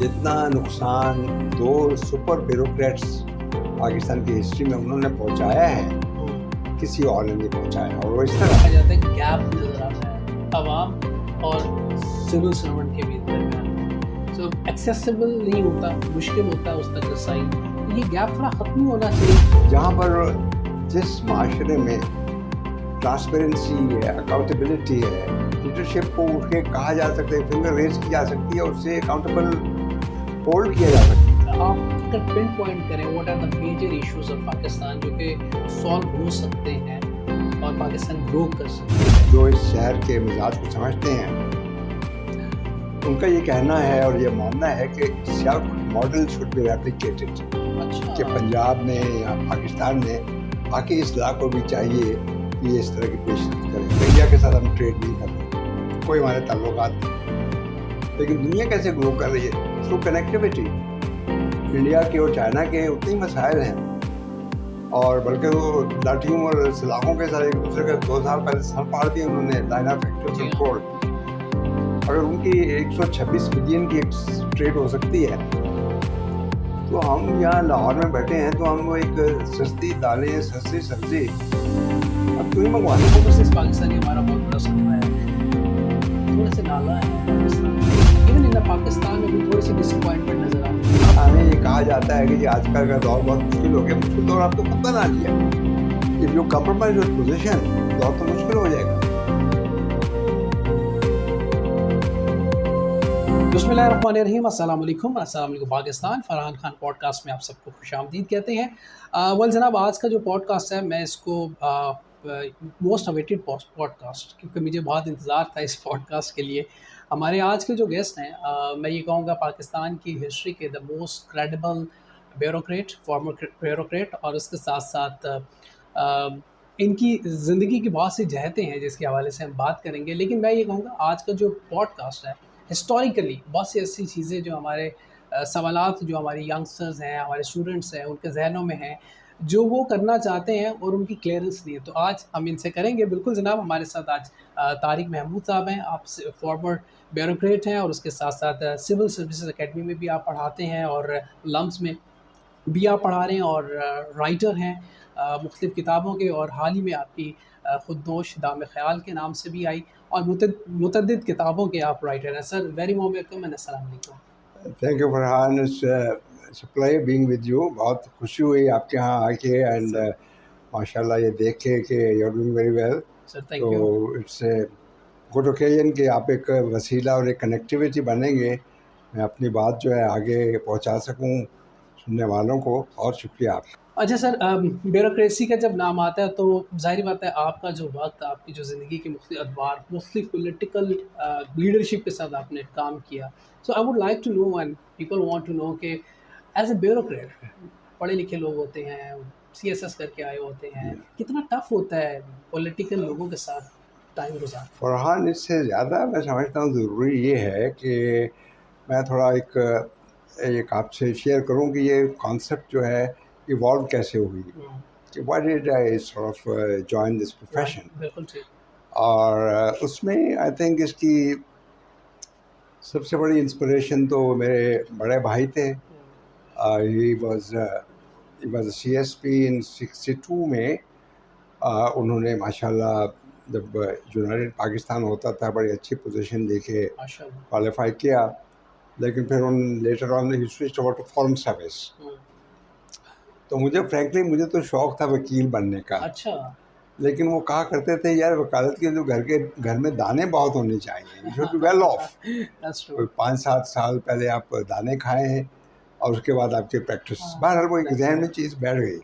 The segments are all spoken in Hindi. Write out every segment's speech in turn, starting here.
जितना नुकसान दो सुपर ब्यूरोक्रेट्स पाकिस्तान की हिस्ट्री में उन्होंने पहुंचाया है, किसी और ने नहीं पहुंचाया। और वो इस तरह कहा जाता है गैप नजर आता है अवाम और सिविल सर्वेंट के बीच में, तो एक्सेसिबल नहीं होता, मुश्किल होता है उस तक रसाई। तो ये गैप थोड़ा ख़त्म होना चाहिए। जहाँ पर जिस माशरे में ट्रांसपेरेंसी है, अकाउंटेबिलिटी है, लीडरशिप को उठ के कहा जा सकता है, फिंगर रेज की जा सकती है, उससे अकाउंटेबल होल्ड किया जा सकता है। आप अगर पिन पॉइंट करें what are the major issues of Pakistan जो कि सॉल्व हो सकते हैं और पाकिस्तान ग्रो कर सकते हैं। जो इस शहर के मिजाज को समझते हैं उनका ये कहना है और ये मानना है कि Sialkot model should be replicated. अच्छा, कि पंजाब में या पाकिस्तान में बाकी इस इलाक़ को भी चाहिए कि ये इस तरह की पेशरफ करें। इंडिया के साथ हम ट्रेड नहीं करते, कोई हमारे ताल्लुकात नहीं, लेकिन दुनिया कैसे ग्रो कर रही है थ्रू कनेक्टिविटी। इंडिया के और चाइना के उतने ही मसाइल हैं, और बल्कि वो लाठियों और सलाखों के साथ एक दूसरे के 2 साल पहले सर फाड़ दिए उन्होंने लाइन ऑफ एक्चुअल कंट्रोल। अगर उनकी 126 बिलियन की एक ट्रेड हो सकती है, तो हम यहाँ लाहौर में बैठे हैं तो हम एक सस्ती दालें, सस्ती सब्जी अब क्यों नहीं मंगवाते। ओवरसीज पाकिस्तानी हमारा बहुत बड़ा सपना है, थोड़ा सा नाला है पाकिस्तान। इवन इन पाकिस्तान में भी थोड़ी सी डिसअपॉइंटमेंट नजर आती है। हमें ये कहा जाता है कि जी आजकल का दौर बहुत मुश्किल हो गया। मुश्किल दौर आप तो खुद बना लिया। If you compromise your position, दौर तो मुश्किल हो जाएगा। बिस्मिल्लाहिर्रहमानिर्रहीम, अस्सलाम वालेकुम पाकिस्तान। फरहान खान पॉडकास्ट में आप सबको खुशामदीद कहते हैं। वेल जनाब, आज का जो पॉडकास्ट है मैं इसको मोस्ट अवेटेड पॉडकास्ट, क्योंकि मुझे बहुत इंतज़ार था इस पॉडकास्ट के लिए। हमारे आज के जो गेस्ट हैं, मैं ये कहूँगा पाकिस्तान की हिस्ट्री के the most credible bureaucrat, farmer bureaucrat, और उसके साथ साथ इनकी ज़िंदगी की बहुत सी जहतें हैं जिसके हवाले से हम बात करेंगे। लेकिन मैं ये कहूँगा आज का जो पॉडकास्ट है हिस्टोरिकली बहुत सी ऐसी चीज़ें जो हमारे सवालात जो हमारे यंगस्टर्स हैं, हमारे स्टूडेंट्स हैं, उनके जहनों में हैं, जो वो करना चाहते हैं और उनकी क्लियरेंस नहीं है, तो आज हम इनसे करेंगे। बिल्कुल जनाब, हमारे साथ आज तारिक महमूद साहब हैं। आप फॉर्मर ब्यूरोक्रेट हैं और उसके साथ साथ सिविल सर्विसेज अकेडमी में भी आप पढ़ाते हैं और लम्स में भी आप पढ़ा रहे हैं और राइटर हैं मुख्तलिफ़ किताबों के, और हाल ही में आपकी खुदनोश दाम ख़याल के नाम से भी आई, और मुतअद्दिद किताबों के आप राइटर हैं। Sir, very warm welcome and अस्सलाम वालेकुम। Thank you Farhan, it's pleasure being with you. बहुत खुशी हुई आपके यहाँ आके, एंड माशाल्लाह ये देख के कि you are doing very well. Sir thank you. तो इट्स ए गुड ओकेजन कि आप एक वसीला और एक कनेक्टिविटी बनेंगे, मैं अपनी बात जो है आगे पहुँचा सकूँ सुनने वालों को। और शुक्रिया आपका। अच्छा सर, ब्यूरोक्रेसी का जब नाम आता है तो ज़ाहिर बात है आपका जो वक्त, आपकी जो ज़िंदगी के मुख्तलिफ अदवार, मुख्तलिफ पोलिटिकल लीडरशिप के साथ आपने काम किया। So I would like to know and people want to know कि एज ए ब्यूरोक्रेट, पढ़े लिखे लोग होते हैं, CSS करके आए होते हैं, कितना टफ होता है पॉलिटिकल लोगों के साथ टाइम गुजारना? फरहान, इससे ज़्यादा मैं समझता हूँ ज़रूरी ये है कि मैं थोड़ा एक आपसे शेयर करूँ कि ये कॉन्सेप्ट जो है इवॉल्व कैसे हुई, कि why did I sort of join this profession. बिल्कुल ठीक। और उसमें आई थिंक इसकी सबसे बड़ी इंस्पिरेशन तो मेरे बड़े भाई थे। ही वाज CSP इन 62 में। उन्होंने माशाल्लाह जब यूनाइटेड पाकिस्तान होता था बड़ी अच्छी पोजीशन लेके माशाल्लाह। क्वालिफाई किया, लेकिन फिर लेटर ऑन ही switched over to foreign service. तो मुझे तो शौक़ था वकील बनने का। अच्छा। लेकिन वो कहा करते थे, यार वकालत के जो घर में दाने बहुत होने चाहिए, you should be well of. That's true. कोई 5-7 साल पहले आप दाने खाए हैं और उसके बाद आपकी प्रैक्टिस, बहरहाल वो एक जहन में चीज़ बैठ गई।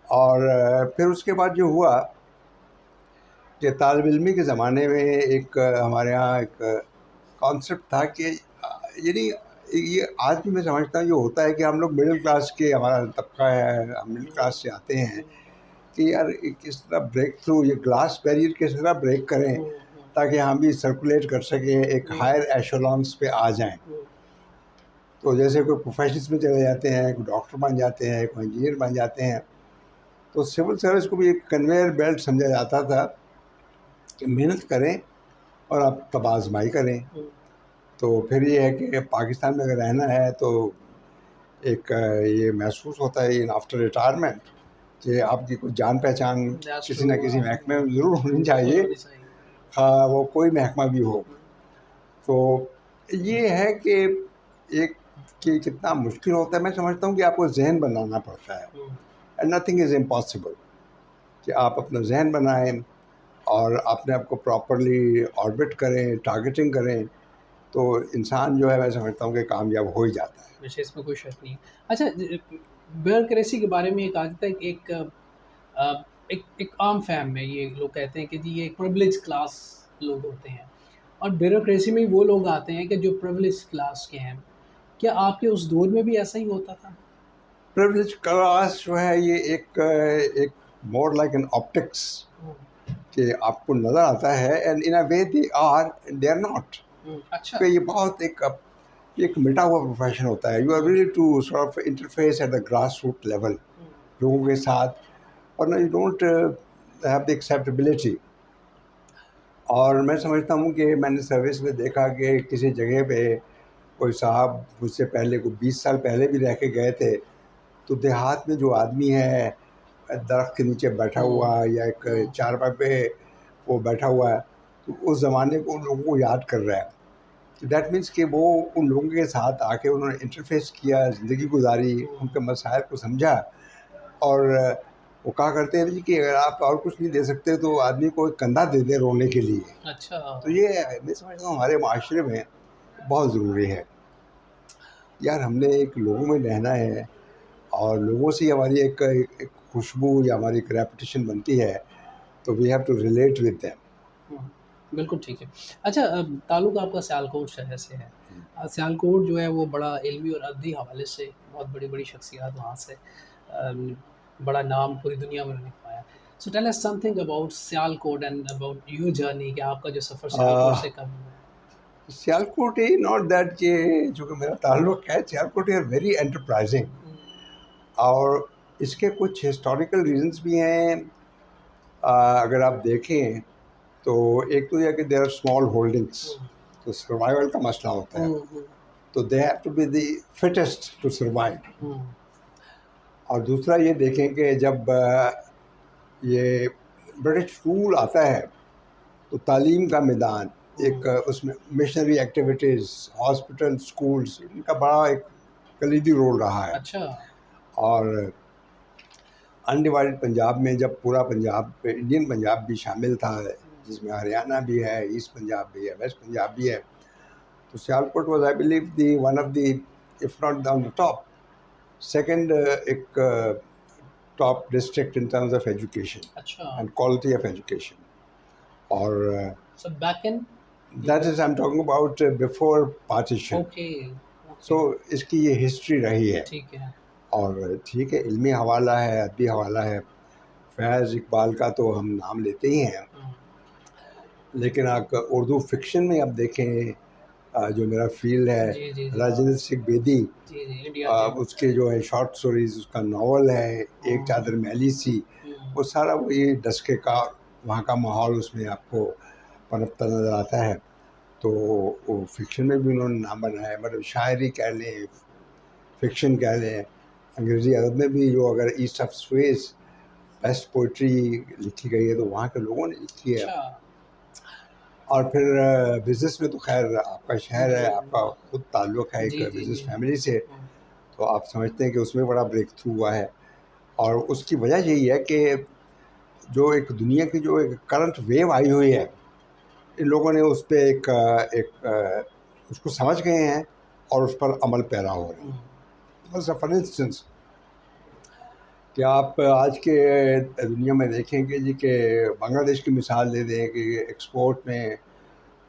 और फिर उसके बाद जो हुआ कि तालिब इल्मी के ज़माने में एक हमारे यहाँ एक कॉन्सेप्ट था कि यानी ये आज भी मैं समझता हूँ ये होता है कि हम लोग मिडिल क्लास के, हमारा तबका है, हम मिडिल क्लास से आते हैं, कि यार किस तरह ब्रेक थ्रू, ये ग्लास बैरियर किस तरह ब्रेक करें ताकि हम भी सर्कुलेट कर सकें, एक हायर एशोलॉन्स पे आ जाएं। तो जैसे कोई प्रोफेशंस में चले जाते हैं, कोई डॉक्टर बन जाते हैं, कोई इंजीनियर बन जाते हैं, तो सिविल सर्विस को भी एक कन्वेयर बेल्ट समझा जाता था कि मेहनत करें और आप तब आजमाई करें। तो फिर ये है कि पाकिस्तान में अगर रहना है तो एक ये महसूस होता है इन आफ्टर रिटायरमेंट कि आपकी कुछ जान पहचान That's किसी न true. किसी महकमे में ज़रूर होनी बिल्कुल चाहिए, होनी चाहिए। हाँ वो कोई महकमा भी हो। तो ये है कि एक कि कितना मुश्किल होता है। मैं समझता हूँ कि आपको जहन बनाना पड़ता है, एंड नथिंग इज़ इम्पॉसिबल, कि आप अपना जहन बनाएं और अपने आप को प्रॉपरली ऑर्बिट करें, टारगेटिंग करें, तो इंसान जो है मैं समझता हूँ कि कामयाब हो ही जाता है। वैसे इसमें कोई शक नहीं है। अच्छा, ब्यूरोक्रेसी के बारे में एक आज तक एक आम फैम में ये लोग कहते हैं कि जी ये प्रिविलेज क्लास लोग होते हैं और ब्यूरोक्रेसी में वो लोग आते हैं कि जो प्रिविलेज क्लास के हैं। क्या आपके उस दौर में भी ऐसा ही होता था? प्रिविलेज क्लास जो है ये एक मोर लाइक एन ऑप्टिक्स, कि आपको नज़र आता है, and in a way they are not. अच्छा। तो ये बहुत एक मिटा हुआ प्रोफेशन होता है। You are ready to sort of interface at the grass root level लोगों के साथ, और you don't have the acceptability. और मैं समझता हूँ कि मैंने सर्विस में देखा कि किसी जगह पे कोई साहब मुझसे पहले को 20 साल पहले भी रह के गए थे, तो देहात में जो आदमी है दरख्त के नीचे बैठा हुआ या एक चारपाई पे वो बैठा हुआ है, तो उस ज़माने को उन लोगों को याद कर रहा है। तो दैट मीन्स कि वो उन लोगों के साथ आके उन्होंने इंटरफेस किया, ज़िंदगी गुजारी, उनके मसाइल को समझा। और वो कहा करते हैं जी कि अगर आप और कुछ नहीं दे सकते तो आदमी को एक कंधा दे दें रोने के लिए। अच्छा। तो ये मैं समझता हूँ हमारे माशरे में बहुत ज़रूरी है। यार हमने एक लोगों में रहना है और लोगों से ही हमारी एक खुशबू या हमारी एक रेपुटेशन बनती है, तो we have to relate with them. बिल्कुल ठीक है। अच्छा, ताल्लुक़ आपका सियालकोट शहर से है। सियालकोट जो है वो बड़ा इल्मी और अदबी हवाले से बहुत बड़ी-बड़ी शख्सियत वहाँ से बड़ा नाम पूरी दुनिया में उन्होंने कमाया। So tell us something about Sialkot and about your journey, कि आपका जो सफ़र सियालकोट से कब हुआ? सियालकोट ही नॉट दैट कि चूँकि मेरा ताल्लुक़ है, सियालकोट आर वेरी एंटरप्राइजिंग, और इसके कुछ हिस्टोरिकल रीजंस भी हैं। अगर आप देखें तो एक तो यह कि देयर आर स्मॉल होल्डिंग्स, तो सर्वाइवल का मसला होता है, तो they have to be the fittest to survive. और दूसरा ये देखें कि जब ये ब्रिटिश रूल आता है तो तालीम का मैदान एक उसमें मिशनरी एक्टिविटीज़, हॉस्पिटल, स्कूल्स, इनका बड़ा एक कलीदी रोल रहा है। अच्छा। और अनडिवाइडेड पंजाब में जब पूरा पंजाब इंडियन पंजाब भी शामिल था, जिसमें हरियाणा भी है, ईस्ट पंजाब भी है, वेस्ट पंजाब भी है, तो Sialkot was I believe the one of the, if not on the top, second एक top district in terms of education अच्छा। And quality of education. और so back in that is I am talking about before partition. Okay. So इसकी ये हिस्ट्री रही है। ठीक है। और ठीक है, इल्मी हवाला है, अदबी हवाला है। फैज़ इकबाल का तो हम नाम लेते ही हैं, लेकिन आप उर्दू फिक्शन में आप देखें, जो मेरा फील्ड है, जी, जी, जी। राजेंद्र सिंह बेदी, जी, जी, इंडिया के। उसके जो है शॉर्ट स्टोरीज, उसका नावल है एक चादर मैली सी, वो सारा वही डस्के का वहाँ का माहौल उसमें आपको पनपता नज़र आता है। तो वो फिक्शन में भी उन्होंने नाम बनाया है, मतलब शायरी कह लें, फिक्शन कह लें, अंग्रेज़ी अदब में भी जो अगर east of Suez best poetry लिखी गई है तो वहाँ के लोगों ने लिखी है। अच्छा। और फिर बिज़नेस में तो खैर आपका शहर है, आपका खुद ताल्लुक़ है एक जी, जी, बिज़नेस जी। फैमिली से, तो आप समझते हैं कि उसमें बड़ा ब्रेक थ्रू हुआ है। और उसकी वजह यही है कि जो एक दुनिया की जो एक करंट वेव आई हुई है, इन लोगों ने उस पे उसको समझ गए हैं और उस पर अमल पैरा हो रहे हैं। बस फॉर इंस्टेंस कि आप आज के दुनिया में देखेंगे जी कि बांग्लादेश की मिसाल ले दें कि एक्सपोर्ट में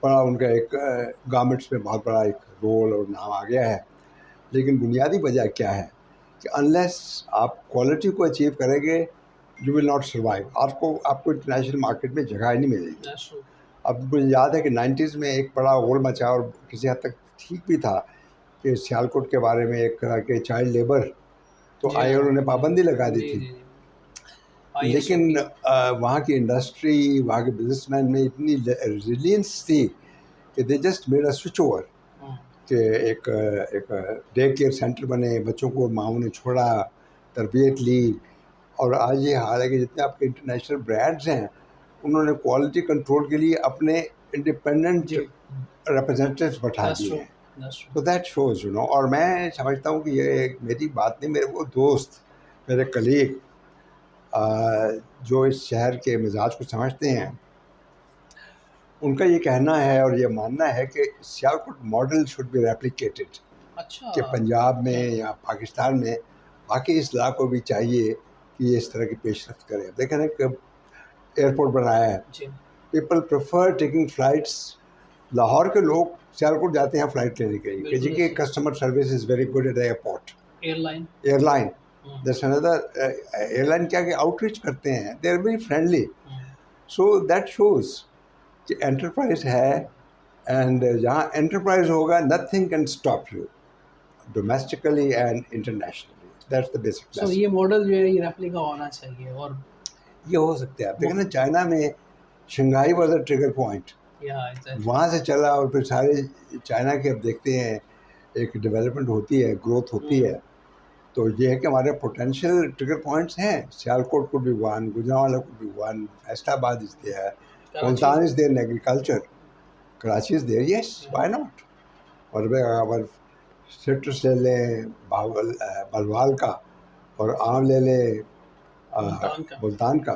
बड़ा उनका एक गारमेंट्स में बहुत बड़ा एक रोल और नाम आ गया है। लेकिन बुनियादी वजह क्या है कि अनलेस आप क्वालिटी को अचीव करेंगे, यू विल नॉट सर्वाइव। आपको इंटरनेशनल मार्केट में जगह ही नहीं मिलेगी। अब मुझे याद है कि 90s में एक बड़ा गोल मचा, और किसी हद तक ठीक भी था, कि सियालकोट के बारे में एक तरह के चाइल्ड लेबर तो आए, उन्होंने पाबंदी लगा दी थी। लेकिन वहाँ की इंडस्ट्री, वहाँ के बिजनेसमैन में इतनी रिलियंस थी कि they just made a switch over, कि एक एक डे केयर सेंटर बने, बच्चों को माँओं ने छोड़ा, तरबियत ली, और आज ये हाल है कि जितने आपके इंटरनेशनल ब्रांड्स हैं उन्होंने क्वालिटी कंट्रोल के लिए अपने इंडिपेंडेंट जी, रिप्रेजेंटेटिव्स बैठा दैट्स दिए ट्रू, हैं। That's true. तो दैट शोज़ और मैं समझता हूँ कि ये मेरी बात नहीं, मेरे वो दोस्त, मेरे कलीग जो इस शहर के मिजाज को समझते हैं, उनका ये कहना है और ये मानना है कि Sialkot model should be replicated, अच्छा, कि पंजाब क्या? में या पाकिस्तान में बाकी इस इलाक़ को भी चाहिए कि ये इस तरह की पेशरफ्त करे। अब देखें ना कि एयरपोर्ट बनाया है, जी, people prefer taking flights. Lahore के लोग सियालकोट जाते हैं फ़्लाइट लेने के लिए कि जी बिल्कुल कि ऐसे customer service is very good at the airport. Airline. Airline, hmm, that's another, airline क्या कि आउटरीच करते हैं, they are very friendly. Hmm, so that shows कि एंटरप्राइज़ है, एंड जहाँ एंटरप्राइज़ होगा nothing can stop you, domestically and internationally. That's the basic so lesson. ये मॉडल जो है ये रेप्लिका होना चाहिए और ये हो सकता है। आप देखें वो ना, चाइना में Shanghai was a trigger point, या एग्ज़ैक्टली। वहाँ से चला, और फिर सारे चाइना के अब देखते हैं एक डेवलपमेंट होती है, ग्रोथ होती हुँ, है। तो ये है कि हमारे पोटेंशियल ट्रिगर पॉइंट्स हैं, Sialkot could be one, Gujranwala could be one, Faisalabad is there, Karachi. Multan is there in agriculture, Karachi is there, yes, why not? और वे अगर सिट्रस ले लें बलवाल का, और आम ले लें मुल्तान का। मुल्तान का।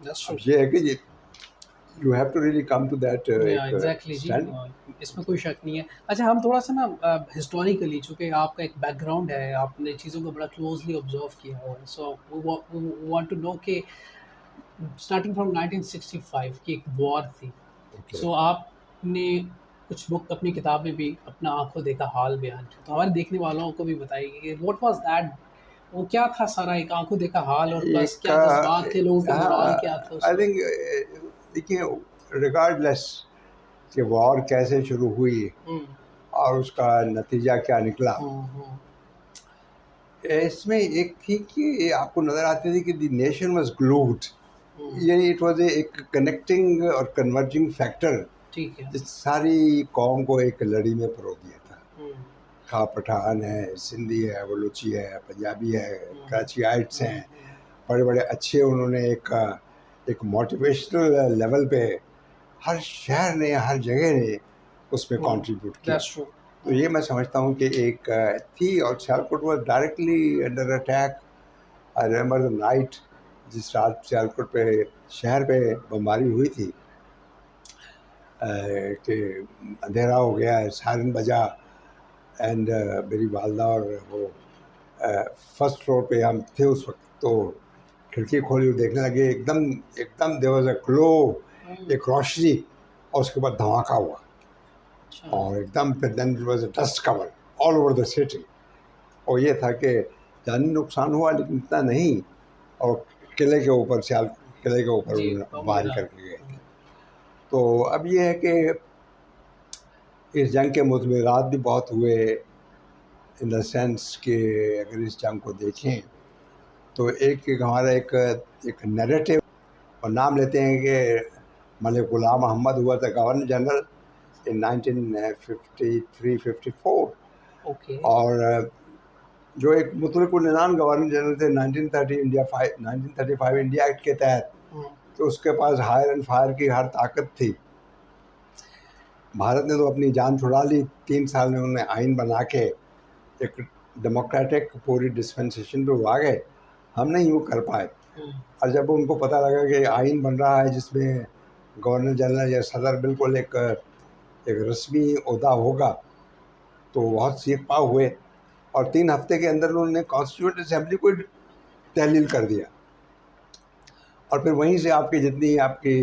That's true. अब ये है कि ये you have to really come to that या एक एग्ज़ैक्टली जी, स्टैंड। इसमें कोई शक नहीं है। अच्छा, हम थोड़ा-सा ना हिस्टोरिकली, चूँकि आपका एक बैकग्राउंड है, आपने चीज़ों को बड़ा क्लोज़ली ऑब्ज़र्व किया हुआ है। So we want to know कि स्टार्टिंग फ्रॉम 1965 की एक वॉर थी। ओके। सो आपने कुछ बुक अपनी किताब में भी अपना आँखों देखा हाल बयान किया। तो हमारे देखने वालों को भी बताइए कि व्हाट वाज़ दैट, वो क्या था सारा एक आँखों देखा हाल, और प्लस एक क्या जज़्बात थे, लोगों का मोरल क्या था उस आई वक़्त? थिंक, देखिए, रिगार्डलेस कि वॉर कैसे शुरू हुई हुँ, और उसका नतीजा क्या निकला, हुँ, हुँ, इसमें एक थी कि आपको नज़र आती थी कि द नेशन वाज ग्लूड, हुँ, यानी इट वाज एक कनेक्टिंग और कन्वर्जिंग फैक्टर, ठीक है। जिस सारी कौम को एक लड़ी में पिरो दिया था। हुँ, खा पठान है, सिंधी है, बलूची है, पंजाबी है, हुँ, कराचीइट्स हुँ, हैं, हुँ, बड़े बड़े अच्छे उन्होंने एक मोटिवेशनल लेवल पे हर शहर ने, हर जगह ने उसमें हुँ, कंट्रीब्यूट किया। That's true. तो ये मैं समझता हूँ कि एक थी, और Sialkot was directly under attack. I remember the night, जिस रात सियालकोट पे, शहर पे बमबारी हुई थी, कि अंधेरा हो गया है, सायरन बजा, एंड मेरी वालदा और वो फर्स्ट फ्लोर पे हम थे उस वक्त, तो खिड़की खोली और देखने लगे, एकदम एकदम देयर वाज अ ग्लो, हुँ, एक रोशनी, और उसके बाद धमाका हुआ, अच्छा, और एकदम फिर then it was a dust cover all over the city. और ये था कि जानी नुकसान हुआ लेकिन इतना नहीं, और किले के ऊपर, सियाल किले के ऊपर जी, उन्होंने बम वार गिरा। करके गए हुँ, थे। तो अब ये है कि इस जंग के मुतमिरात भी बहुत हुए, इन द सेंस कि अगर इस जंग को देखें तो एक हमारा एक नैरेटिव, और नाम लेते हैं कि मलिक गुलाम अहमद हुआ था गवर्नर जनरल इन 1953-54, ओके, और जो एक मुतलकुल इनान गवर्नर जनरल थे 1935 इंडिया एक्ट के तहत, हुँ, तो उसके पास हायर एंड फायर की हर ताकत थी। भारत ने तो अपनी जान छुड़ा ली, 3 साल में उन्होंने आइन बना के एक डेमोक्रेटिक पूरी डिस्पेंसेशन पे वो आ गए, हम नहीं यूँ कर पाए। हुँ, और जब उनको पता लगा कि आइन बन रहा है जिसमें गवर्नर जनरल या सदर बिल्कुल एक रस्मी ओहदा होगा, तो बहुत चीख पाव हुए, और 3 हफ्ते के अंदर उन्होंने कॉन्स्टिट्यूंट असेंबली को तहलील कर दिया, और फिर वहीं से आपकी जितनी आपकी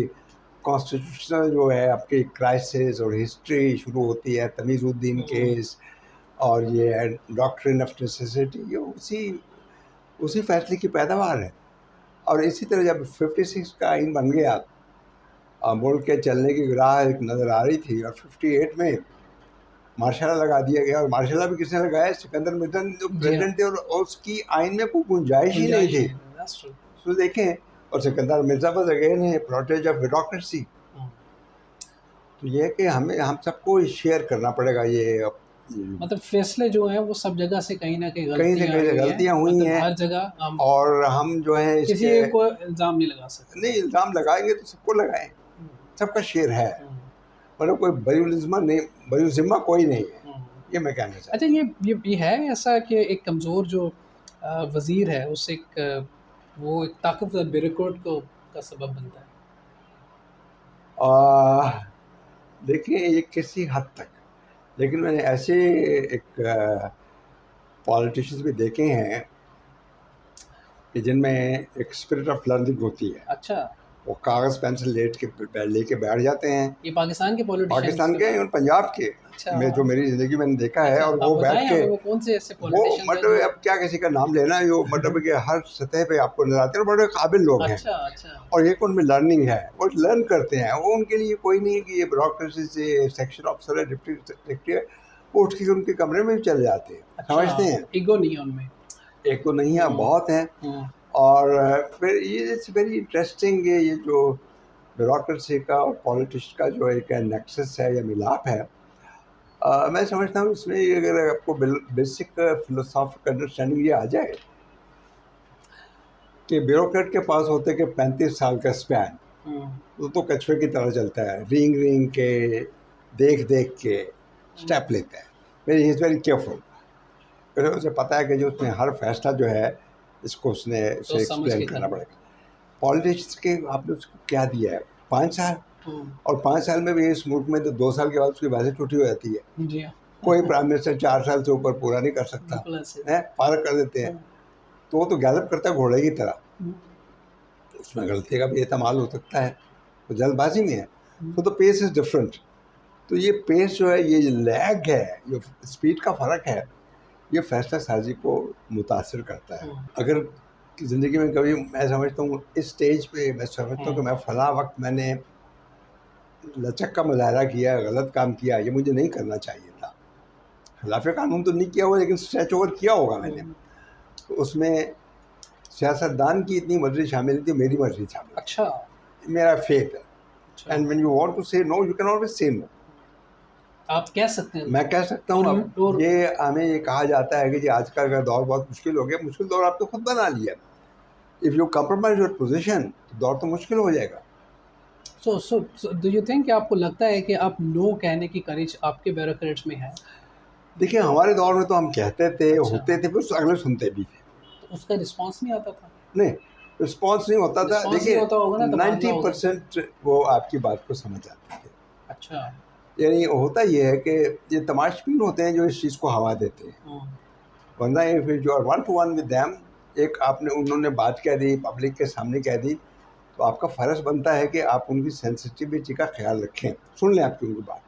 कॉन्स्टिट्यूशनल जो है आपकी क्राइसिस और हिस्ट्री शुरू होती है, तमीज़ुद्दीन हुँ, केस, और ये डॉक्ट्रिन ऑफ नेसेसिटी, ये उसी उसी फैसले की पैदावार है। और इसी तरह जब 56 का आइन बन गया, मुल्क के चलने की राह एक नज़र आ रही थी, और 58 में मार्शाला लगा दिया गया, और मार्शाला भी किसने लगाया? सिकंदर मिर्ज़ा ने, जो जी हाँ, प्रेसिडेंट थे, और उसकी आइन में कोई गुंजाइश ही नहीं गुंजाइश थी। नहीं है, दैट्स ट्रू। तो देखें, और सिकंदर मिर्ज़ा बस अगेन है प्रोटेज ऑफ ब्यूरोक्रेसी। हुँ, तो ये है कि हमें हम सबको शेयर करना पड़ेगा मतलब फैसले जो हैं वो सब जगह से कहीं ना कहीं गलतियां हुई हैं, गलतियाँ हुई मतलब हैं, हर जगह हम और हम जो है किसी इसके एक को इल्ज़ाम नहीं लगा सकते। नहीं, इल्ज़ाम लगाएंगे तो सबको लगाएं, हम्म, सबका शेर है, हम्म, मतलब कोई बरीउज़िम्मा नहीं, बरीउज़िम्मा कोई नहीं है, हम्म। ये मैं कहना चाहता अच्छा, ये है ऐसा कि एक कमज़ोर जो वज़ीर है उससे एक वो एक ताकतवर ब्यूरोक्रेट को का सबब बनता है। हूँ। देखिए ये किसी हद तक, लेकिन मैंने ऐसे एक पॉलिटिशियंस भी देखे हैं कि जिनमें एक स्पिरिट ऑफ लर्निंग होती है, अच्छा, वो कागज़ पेंसिल लेके बैठ जाते हैं, ये पाकिस्तान के पॉलिटिशियंस पाकिस्तान के के बारे और पंजाब के, अच्छा, मैं जो मेरी ज़िंदगी में देखा है, अच्छा, और आप वो बैठ बताएँ के हमें वो कौन से ऐसे वो पॉलिटिशियंस हैं मतलब जो अब क्या किसी का नाम लेना है, वो मतलब कि हर सतह पे आपको नजर आते हैं, बड़े काबिल लोग हैं, अच्छा, अच्छा। और एक उनमें लर्निंग है, वो लर्न करते हैं, वो उनके लिए कोई नहीं है कि ये ब्यूरोक्रेसी से सेक्शन ऑफिसर है, डिप्टी सेक्रेटरी है, वो उठ के उनके कमरे में भी चले जाते हैं, अच्छा, समझते हैं। ईगो नहीं है उनमें। एक तो नहीं है, हुँ, बहुत हैं। हुँ, और फिर ये इट्स वेरी इंटरेस्टिंग, ये जो ब्यूरोक्रेसी का और पॉलिटिक्स का जो एक नेक्सस है या मिलाप है, मैं समझता हूँ इसमें ये अगर आपको बेसिक फिलोसॉफिक अंडरस्टैंडिंग ये आ जाए कि ब्यूरोक्रेट के पास होते कि 35 साल का स्पैन, हुँ, वो तो कछुए की तरह चलता है, रींग रींग के, देख देख के हुँ, स्टेप लेता है, वेरी इज़ वेरी केयरफुल, फिर उसे पता है कि जो उसने हर फैसला जो है इसको उसने सोच उसे समझ एक्सप्लेन के करना करना है। पड़ेगा। पॉलिटिक्स के आपने उसको क्या दिया है, 5 साल, हुँ, और 5 साल में भी इस मुल्क में तो 2 साल के बाद उसकी वैसे छुट्टी हो जाती है, जी हाँ, कोई प्राइम मिनिस्टर 4 साल से ऊपर पूरा नहीं कर सकता बिल्कुल ऐसे। है, पार कर देते हैं, हुँ, तो वो तो गैलप करता है घोड़े की तरह, हुँ, उसमें गलती का भी एहतमाल हो सकता है, तो जल्दबाजी में है, हुँ, तो पेस इज़ डिफरेंट। तो ये पेस जो है, ये लैग है, ये स्पीड का फ़र्क है, ये फैसला साजी को मुतासर करता है। हुँ, अगर ज़िंदगी में कभी मैं समझता हूँ इस स्टेज पे मैं समझता हूँ कि हुँ, मैं फ़लाँ वक्त मैंने लचक का मुज़ाहरा किया, गलत काम किया, ये मुझे नहीं करना चाहिए था। खिलाफ़ कानून तो नहीं किया हुआ, लेकिन स्ट्रेच ओवर किया होगा मैंने। हुँ, तो उसमें सियासतदान की इतनी मर्ज़ी शामिल नहीं थी, मेरी मर्ज़ी शामिल अच्छा, थी। मेरा फेथ है, अच्छा। And when you want to say no, you can always say no. आप कह सकते हैं मैं कह सकता हूँ, अब और ये हमें ये कहा जाता है कि जी आजकल का दौर बहुत मुश्किल हो गया, मुश्किल दौर आपने खुद बना लिया। If you compromise your position, तो दौर तो मुश्किल हो जाएगा। सो डू यू थिंक कि आपको लगता है कि आप नो कहने की करेज आपके ब्यूरोक्रेट्स में है? देखिए हमारे दौर में तो हम कहते थे, अच्छा, होते थे, फिर अगले सुनते भी थे। तो उसका रिस्पॉन्स नहीं आता था? नहीं, रिस्पॉन्स नहीं होता था। रिस्पॉन्स नहीं देखिए होता होगा ना, तबादला हो गया। 90% वो आपकी बात को समझ जाते थे। अच्छा, यानी होता ये है कि ये तमाशबीन होते हैं जो इस चीज़ को हवा देते हैं, हुँ, वरना if you are one to one with them, एक आपने उन्होंने बात कह दी, पब्लिक के सामने कह दी, तो आपका फ़र्ज़ बनता है कि आप उनकी सेंसिटिविटी का ख्याल रखें, सुन लें आपकी उनकी बात,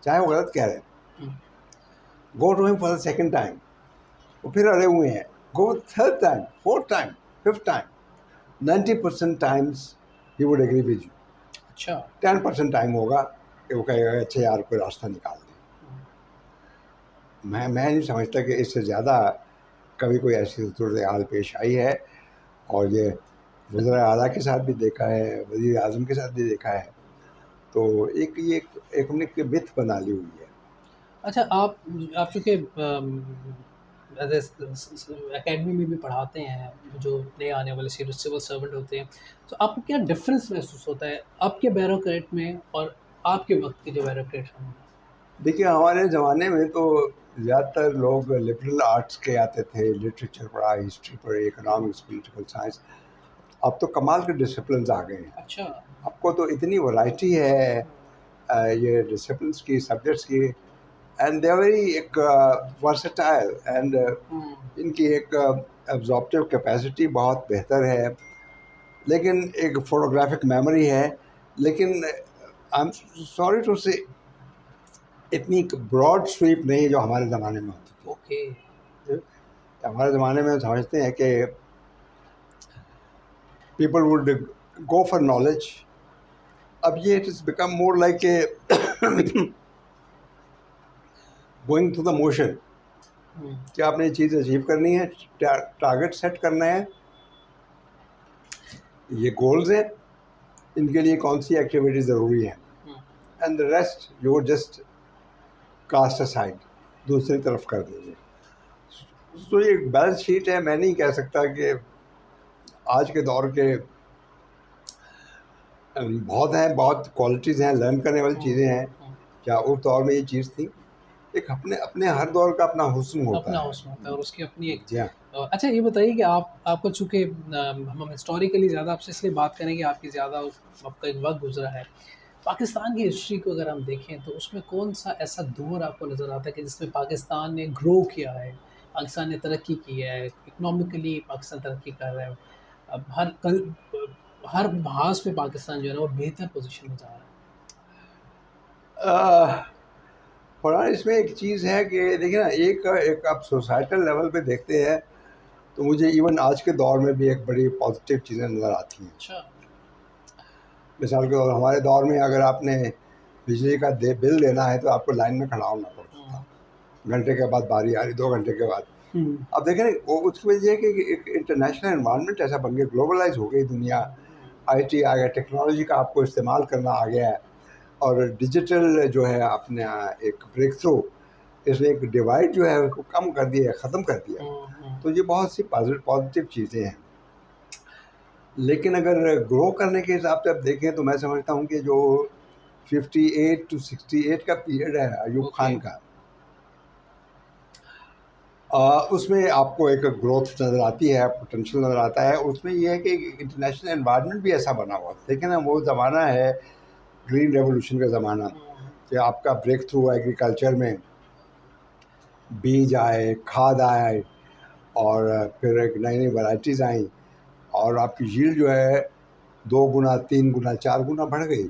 चाहे वो गलत कह रहे हैं। Hmm, go to him for the second time, वो फिर अड़े हुए हैं, go third time, fourth time, fifth time, 90% times he would agree with you. अच्छा, 10% टाइम होगा कि वो कहेगा अच्छा यार कोई रास्ता निकाल दे। हुँ, मैं नहीं समझता कि इससे ज़्यादा कभी कोई ऐसी सूरत हाल पेश आई है, और ये वज़ीर आला के साथ भी देखा है, वज़ीर आज़म के साथ भी देखा है, तो एक ये एक हमने एक मिथ बना ली हुई है। अच्छा, आप चूँकि एज़ एकेडमी में भी पढ़ाते हैं, जो नए आने वाले सिविल सर्वेंट होते हैं, तो आपको क्या डिफ़रेंस महसूस होता है आपके ब्यूरोक्रेट में और आपके वक़्त के जो ब्यूरोक्रेट हैं? देखिए हमारे ज़माने में तो ज़्यादातर लोग लिबरल आर्ट्स के आते थे, लिटरेचर पढ़ा, हिस्ट्री पढ़ी, इकोनॉमिक्स, पॉलिटिकल साइंस। अब तो कमाल के डिसिप्लिन्स आ गए हैं। अच्छा, आपको तो इतनी वैरायटी है ये डिसिप्लिन्स की, सब्जेक्ट्स की, एंड दे आर वेरी एक वर्सेटाइल, एंड हुँ, इनकी एक एब्जॉर्प्टिव कैपेसिटी बहुत बेहतर है, लेकिन एक फोटोग्राफिक मेमोरी है, लेकिन आई एम सॉरी टू से इतनी ब्रॉड स्वीप नहीं है जो हमारे ज़माने में होती ओके, थी। हमारे ज़माने में समझते हैं कि people would go for knowledge, अब ये it is become more like a going through the motion, hmm, कि आपने ये चीज़ अचीव करनी है, टारगेट सेट करना है, ये गोल्स हैं, इनके लिए कौन सी एक्टिविटी ज़रूरी है, hmm, and the rest you would just cast aside. दूसरी तरफ कर देंगे। तो ये बैलेंस शीट है। मैं नहीं कह सकता कि आज के दौर के बहुत हैं, बहुत क्वालिटीज़ हैं, लर्न करने वाली चीज़ें हैं। क्या उस दौर में ये चीज़ थी? एक अपने अपने हर दौर का अपना हुस्न होता अपना है। हुस्न होता है और उसकी अपनी एक जी हाँ। अच्छा ये बताइए कि आपको चूँकि हम हिस्टोरिकली ज़्यादा आपसे इसलिए बात करेंगे, आपकी ज़्यादा आपका एक वक़्त गुज़रा है। पाकिस्तान की हिस्ट्री को अगर हम देखें तो उसमें कौन-सा ऐसा दौर आपको नज़र आता है कि जिसमें पाकिस्तान ने ग्रो किया है, पाकिस्तान ने तरक्की की है, इकोनॉमिकली पाकिस्तान तरक्की कर रहा है। अब हर लिहाज़ पे पाकिस्तान जो है ना वो बेहतर पोज़ीशन में जा रहा है। फरहान, इसमें एक चीज़ है कि देखिए ना, एक एक आप सोसाइटल लेवल पे देखते हैं तो मुझे इवन आज के दौर में भी एक बड़ी पॉजिटिव चीज़ें नज़र आती हैं। अच्छा। मिसाल के तौर हमारे दौर में अगर आपने बिजली का बिल देना है तो आपको लाइन में खड़ा होना पड़ता था, घंटे के बाद बारी आ रही, 2 घंटे के बाद। अब देखें वो उसकी वजह है कि एक इंटरनेशनल एनवायरनमेंट ऐसा बन गया, ग्लोबलाइज हो गई दुनिया, आईटी आ गया, टेक्नोलॉजी का आपको इस्तेमाल करना आ गया है, और डिजिटल जो है अपने एक ब्रेक थ्रू, इसने एक डिवाइड जो है उसको कम कर दिया है, ख़त्म कर दिया। तो ये बहुत सी पॉजिटिव चीज़ें हैं। लेकिन अगर ग्रो करने के हिसाब से आप देखें तो मैं समझता हूँ कि जो 58 टू 68 का पीरियड है अयूब खान का, उसमें आपको एक ग्रोथ नज़र आती है, पोटेंशियल नज़र आता है। उसमें ये है कि इंटरनेशनल एनवायरनमेंट भी ऐसा बना हुआ है। देखिए ना, वो ज़माना है ग्रीन रेवोल्यूशन का ज़माना, कि आपका ब्रेक थ्रू एग्रीकल्चर में, बीज आए, खाद आए, और फिर एक नई नई वैराइटीज़ आई, और आपकी यील्ड जो है 2 गुना, 3 गुना, 4 गुना बढ़ गई।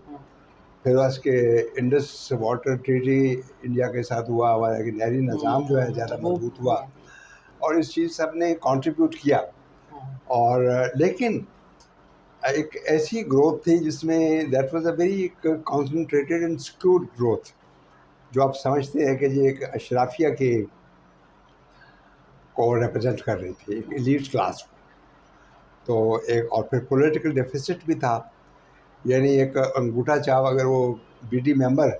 फिर उसके इंडस वाटर ट्रीटी इंडिया के साथ हुआ, हमारा कि नहरी निज़ाम जो है ज़्यादा मजबूत हुआ, और इस चीज़ सब ने कंट्रीब्यूट किया। और लेकिन एक ऐसी ग्रोथ थी जिसमें that was a very concentrated and skewed growth, जो आप समझते हैं कि ये एक अशराफिया के को रिप्रेजेंट कर रही थी, एक एलीट क्लास को। तो एक, और फिर पॉलिटिकल डेफिसिट भी था, यानी एक अंगूठा छाप, अगर वो बीडी मेंबर,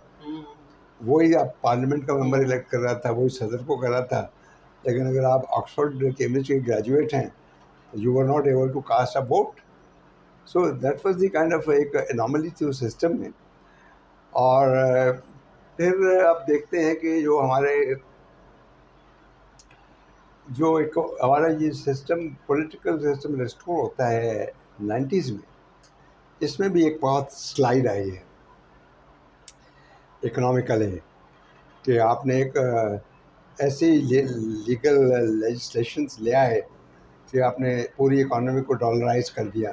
वही आप पार्लियामेंट का मेंबर इलेक्ट कर रहा था, वही सदर को कर रहा था, लेकिन अगर आप ऑक्सफोर्ड कैम्ब्रिज के ग्रेजुएट हैं, you were not able to cast a vote. So that was the kind of एक एनॉमली थी उस सिस्टम में। और फिर आप देखते हैं कि जो एक हमारा ये सिस्टम, पॉलिटिकल सिस्टम रिस्टोर होता है 90s में, इसमें भी एक बहुत स्लाइड आई है इकोनॉमिकली, कि आपने एक ऐसी लीगल लेजिस्लेशंस ले आए कि आपने पूरी इकोनॉमी को डॉलराइज कर दिया,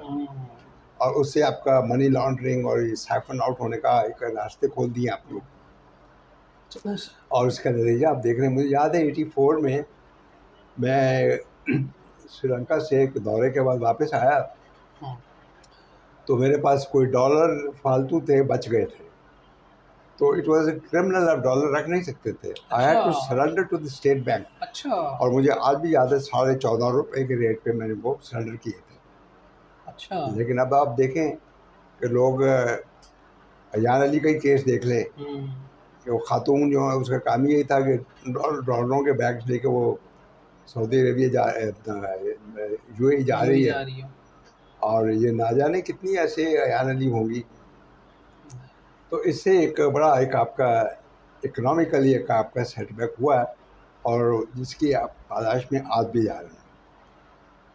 और उससे आपका मनी लॉन्ड्रिंग और ये साइफन आउट होने का एक रास्ते खोल दिए आप लोग। और उसका नतीजा आप देख रहे हैं। मुझे याद है 84 में मैं श्रीलंका से एक दौरे के बाद वापस आया, तो मेरे पास कोई डॉलर फालतू थे, बच गए थे। तो इट वाज ए क्रिमिनल, आप डॉलर रख नहीं सकते थे। I had to surrender to the state bank. अच्छा। और मुझे आज भी याद है, 14.5 रुपये के रेट पे मैंने वो सरेंडर किए थे। अच्छा। लेकिन अब आप देखें कि लोग, अयान अली का ही केस देख लें, कि वो खातून जो है उसका काम ही यही था कि डॉलरों के बैग्स लेके वो सऊदी अरेबिया यूएई जा रही है, और ये ना जाने कितनी ऐसे अयान अली होंगी। तो इससे एक बड़ा एक आपका इकोनॉमिकली एक आपका सेटबैक हुआ है, और जिसकी आप पादाश में आज भी जा रहे हैं।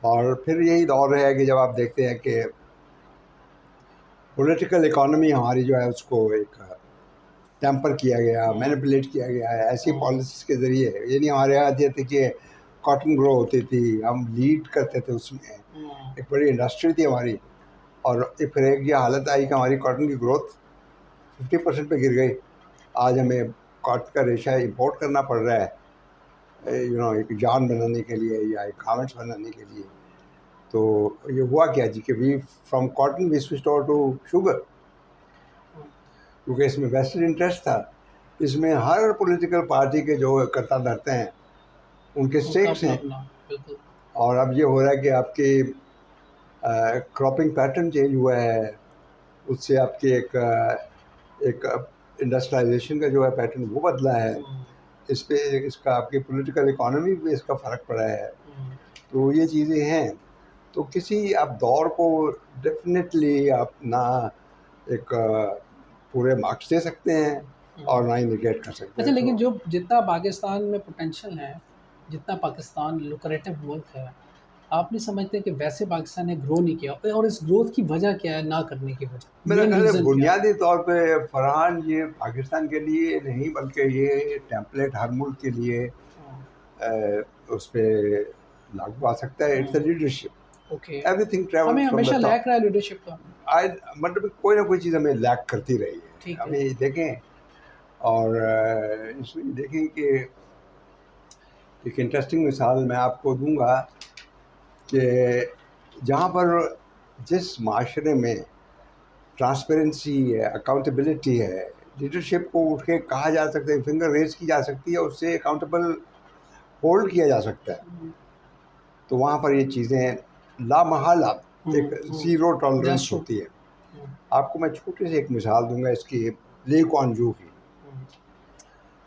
और फिर यही दौर है कि जब आप देखते हैं कि पॉलिटिकल इकोनॉमी हमारी जो है उसको एक टेम्पर किया गया, मैनिपुलेट किया गया है ऐसी पॉलिसीज के ज़रिए। यानी हमारे यहाँ आती थी कि कॉटन ग्रो होती थी, हम लीड करते थे उसमें, एक बड़ी इंडस्ट्री थी हमारी, और फिर एक ये हालत आई कि हमारी कॉटन की ग्रोथ 50% पे गिर गई। आज हमें कॉटन का रेशा इंपोर्ट करना पड़ रहा है, एक जान बनाने के लिए या एक गारमेंट्स बनाने के लिए। तो ये हुआ क्या जी, कि we from cotton we switched over to sugar, क्योंकि इसमें वेस्टेड इंटरेस्ट था। इसमें हर पॉलिटिकल पार्टी के जो कर्ता धरते हैं उनके स्टेक्स हैं। और अब ये हो रहा है कि आपकी क्रॉपिंग पैटर्न चेंज हुआ है, उससे आपकी एक इंडस्ट्रियलाइजेशन का जो है पैटर्न वो बदला है। इस पे इसका आपकी पॉलिटिकल इकोनॉमी पे इसका फ़र्क पड़ा है। तो ये चीज़ें हैं। तो किसी आप दौर को डेफिनेटली आप ना एक पूरे मार्क्स दे सकते हैं और ना ही निगेट कर सकते अच्छा, हैं। लेकिन तो जो जितना पाकिस्तान में पोटेंशियल है, जितना पाकिस्तान लुक्रेटिव मुल्क है, आप नहीं समझते कि वैसे पाकिस्तान ने ग्रो नहीं किया? और इस ग्रोथ की वजह क्या है ना करने की वजह? मेरा मेन ख्याल है रीज़न क्या है? बुनियादी तौर पे फरहान ये पाकिस्तान के लिए नहीं बल्कि ये टेम्पलेट हर मुल्क के लिए उस पे लागू आ सकता है। It's a leadership. Okay, everything हमें ट्रेवल्स फ्रॉम हमेशा द टॉप। लैक रहा है लीडरशिप का। आई मतलब कोई ना कोई चीज़ हमें लैक करती रही है। ठीक है। हमें देखें और इसमें देखें कि एक इंटरेस्टिंग मिसाल मैं आपको दूंगा कि जहाँ पर जिस माशरे में ट्रांसपेरेंसी है, अकाउंटेबिलिटी है, लीडरशिप को उठ के कहा जा सकता है, फिंगर रेज की जा सकती है, उससे अकाउंटेबल होल्ड किया जा सकता है, तो वहाँ पर ये चीज़ें लामहला एक ज़ीरो टॉलरेंस That's true. होती है। आपको मैं छोटी सी एक मिसाल दूंगा इसकी, ली कुआन यू की।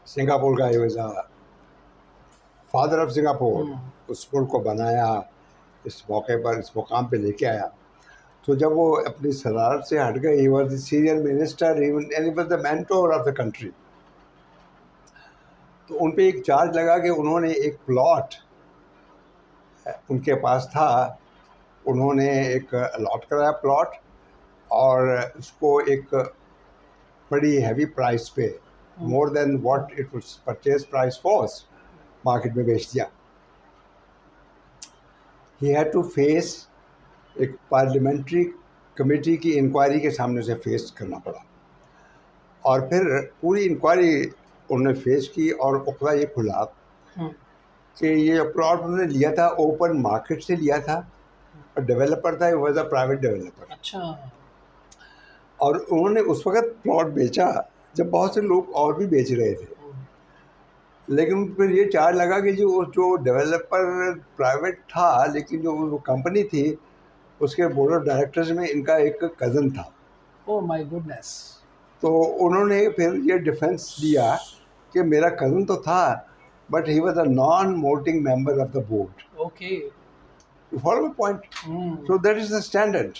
सिंगापुर का ही वजह फादर ऑफ सिंगापुर, उस मुल्क को बनाया, इस मौके पर इस मुकाम पे लेके आया। तो जब वो अपनी सदारत से हट गए, he was the senior minister and he was the mentor of the country. तो उन पे एक चार्ज लगा कि उन्होंने एक प्लॉट उनके पास था, उन्होंने एक अलॉट कराया प्लॉट और उसको एक बड़ी हैवी प्राइस पे, more than what it was purchase price was, market में बेच दिया। ही हैड टू फेस एक पार्लियामेंट्री कमेटी की इंक्वायरी के सामने से फेस करना पड़ा और फिर पूरी इंक्वायरी उन्होंने फेस की और उकरा ये खुला कि ये प्लॉट उन्होंने लिया था ओपन मार्केट से लिया था और डेवलपर था, वॉज अ प्राइवेट डेवलपर। अच्छा। और उन्होंने उस वक्त प्लॉट बेचा जब बहुत से लोग और भी बेच रहे थे, लेकिन फिर ये चार्ज लगा कि जो डेवलपर प्राइवेट था, लेकिन जो वो कंपनी थी उसके बोर्ड ऑफ डायरेक्टर्स में इनका एक कज़न था। Oh my goodness. तो उन्होंने फिर ये डिफेंस दिया कि मेरा कज़न तो था but he was a non voting member of the board. Okay. You follow my point? So that is the standard.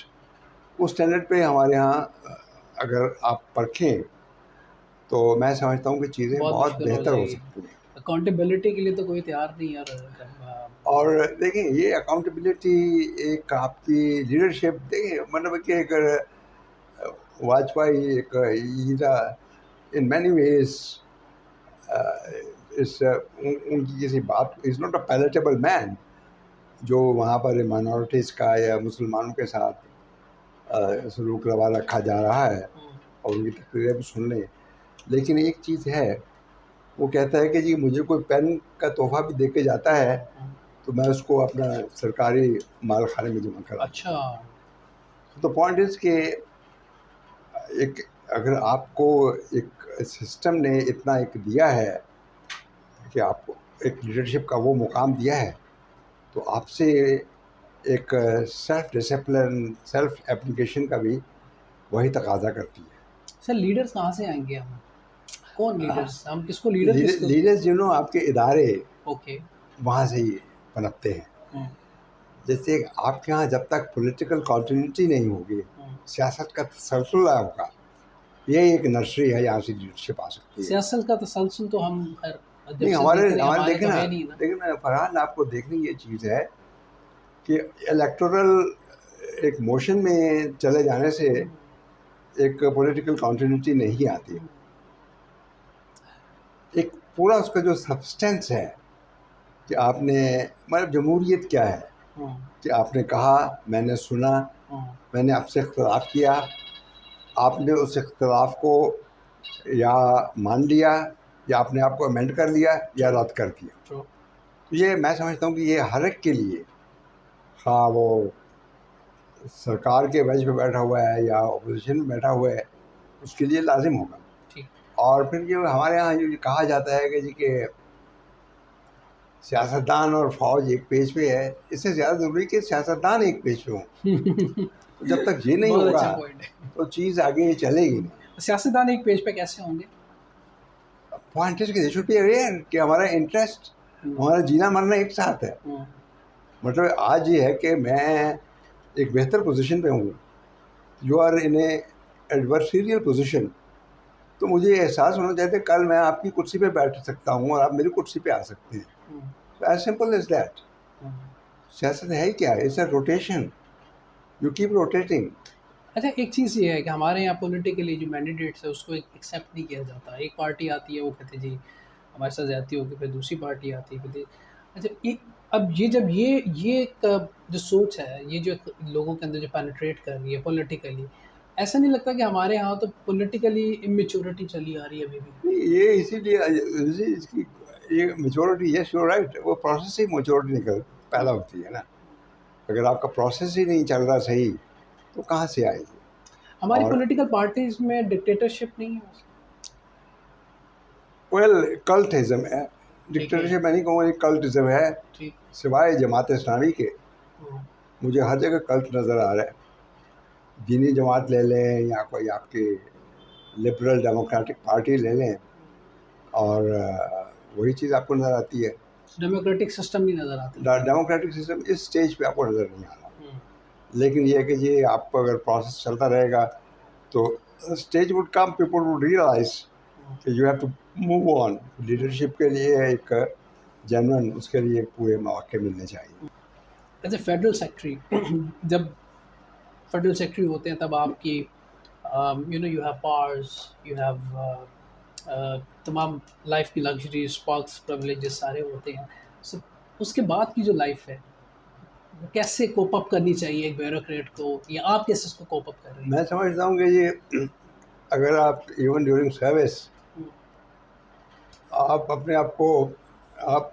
उस स्टैंडर्ड पे हमारे यहाँ अगर आप परखें तो मैं समझता हूँ कि चीज़ें बहुत मुश्किल बेहतर हो जाएगी। सकती हैं। अकाउंटेबिलिटी के लिए तो कोई तैयार नहीं यार। और देखें ये अकाउंटेबिलिटी एक आपकी लीडरशिप, देखें मतलब कि एक वाजपेयी एक इन मैनी वेज इस उनकी किसी बात, is not a palatable man जो वहाँ पर माइनॉरिटीज़ का या मुसलमानों के साथ सलूक रवा रखा जा रहा है और उनकी तकरीरें भी सुन लें। लेकिन एक चीज़ है, वो कहता है कि जी मुझे कोई पेन का तोहफा भी दे के जाता है तो मैं उसको अपना सरकारी माल खाने में जमा करा। अच्छा। तो पॉइंट इज़ कि एक अगर आपको एक सिस्टम ने इतना एक दिया है कि आपको एक लीडरशिप का वो मुकाम दिया है, तो आपसे एक सेल्फ डिसिप्लिन, सेल्फ एप्लीकेशन का भी वही तकाजा करती है। सर लीडर्स कहाँ से आएंगे हम? कौन लीडर्स? हम किसको लीडर किसको? लीडर्स यू नो आपके इदारे ओके। वहाँ से ही पनपते हैं। जैसे आपके यहाँ जब तक पॉलिटिकल कॉन्टिन्यूटी नहीं होगी, सियासत का तसलसल होगा, ये एक नर्सरी है, यहाँ से लीडरशिप आ सकती है। सियासत का तसलसल तो हम खैर नहीं हमारे देखें तो ना, है नहीं ना। लेकिन फरहान आपको देखनी ये चीज़ है कि इलेक्टोरल एक मोशन में चले जाने से एक पॉलिटिकल कॉन्टिन्यूटी नहीं आती। एक पूरा उसका जो सब्सटेंस है कि आपने मतलब जमहूरियत क्या है कि आपने कहा, मैंने सुना, मैंने आपसे इख्तलाफ किया, आपने उस इख्तलाफ को या मान लिया या अपने आप को अमेंड कर लिया या रद्द कर दिया। तो ये मैं समझता हूँ कि ये हर एक के लिए, हाँ वो सरकार के वेज पे बैठा हुआ है या अपोजिशन में बैठा हुआ है, उसके लिए लाजिम होगा। और फिर जो हमारे यहाँ जो कहा जाता है कि जी के सियासतदान और फौज एक पेज पे है, इससे ज़्यादा ज़रूरी कि सियासतदान एक पेज पे हों। तो जब तक ये नहीं होगा तो चीज़ आगे चलेगी नहीं। सियासतदान एक पेज पे कैसे होंगे? Point is they should be aware कि हमारा इंटरेस्ट, हमारा जीना मरना एक साथ है। मतलब आज ये है कि मैं एक बेहतर पोजीशन पे हूँ, you are in a adversarial position, तो मुझे एहसास होना चाहिए कल मैं आपकी कुर्सी पे बैठ सकता हूँ और आप मेरी कुर्सी पे आ सकते हैं। As simple as that. सियासत है ही क्या, it's a rotation, you keep rotating. अच्छा, एक चीज़ ये है कि हमारे यहाँ पॉलिटिकली जो मैंडेट्स है उसको एक्सेप्ट नहीं किया जाता। एक पार्टी आती है, वो कहते जी हमारे साथ ज़्यादती होगी, फिर दूसरी पार्टी आती है, फिर अच्छा अब ये जब ये एक जो सोच है, ये जो लोगों के अंदर जो पेनिट्रेट कर रही है पॉलिटिकली, ऐसा नहीं लगता कि हमारे यहाँ तो पॉलिटिकली इमेच्योरिटी चली आ रही है अभी भी? ये इसीलिए इसकी ये मेच्योरिटी, यस यू राइट, वो प्रोसेस ही मेच्योरिटी निकल पैदा होती है ना। अगर आपका प्रोसेस ही नहीं चल रहा सही तो कहाँ से आएगी। हमारी और पॉलिटिकल पार्टीज में डिक्टेटरशिप नहीं है? वेल कल्टिज्म है, डिक्टेटरशिप मैं नहीं कहूँगा, ये कल्टिज्म है। ठीक। सिवाय जमात इस्लामी के मुझे हर जगह कल्ट नज़र आ रहा है। दीनी जमात ले लें या कोई आपकी लिबरल डेमोक्रेटिक पार्टी ले लें, और वही चीज़ आपको नज़र आती है। डेमोक्रेटिक सिस्टम नहीं नज़र आता। डेमोक्रेटिक सिस्टम इस स्टेज पे आपको नज़र नहीं आ रहा, लेकिन ये है कि जी आपको अगर प्रोसेस चलता रहेगा तो stage would come, people would realize कि you have to move on. Leadership के लिए एक जेन्युइन, उसके लिए पूरे मौके मिलने चाहिए। एज ए फेडरल सेक्रेटरी, जब फेडरल सेक्रेटरी होते हैं तब आपकी you have powers, you have तमाम लाइफ की लग्जरीज, पर्क्स, प्रिविलेजेस सारे होते हैं। सो उसके बाद की जो लाइफ है वो कैसे कोप अप करनी चाहिए एक ब्यूरोक्रेट को, या आप कैसे उसको कोप अप कर रहे हैं? मैं समझता हूँ कि ये अगर आप इवन ड्यूरिंग सर्विस आप अपने आप को आप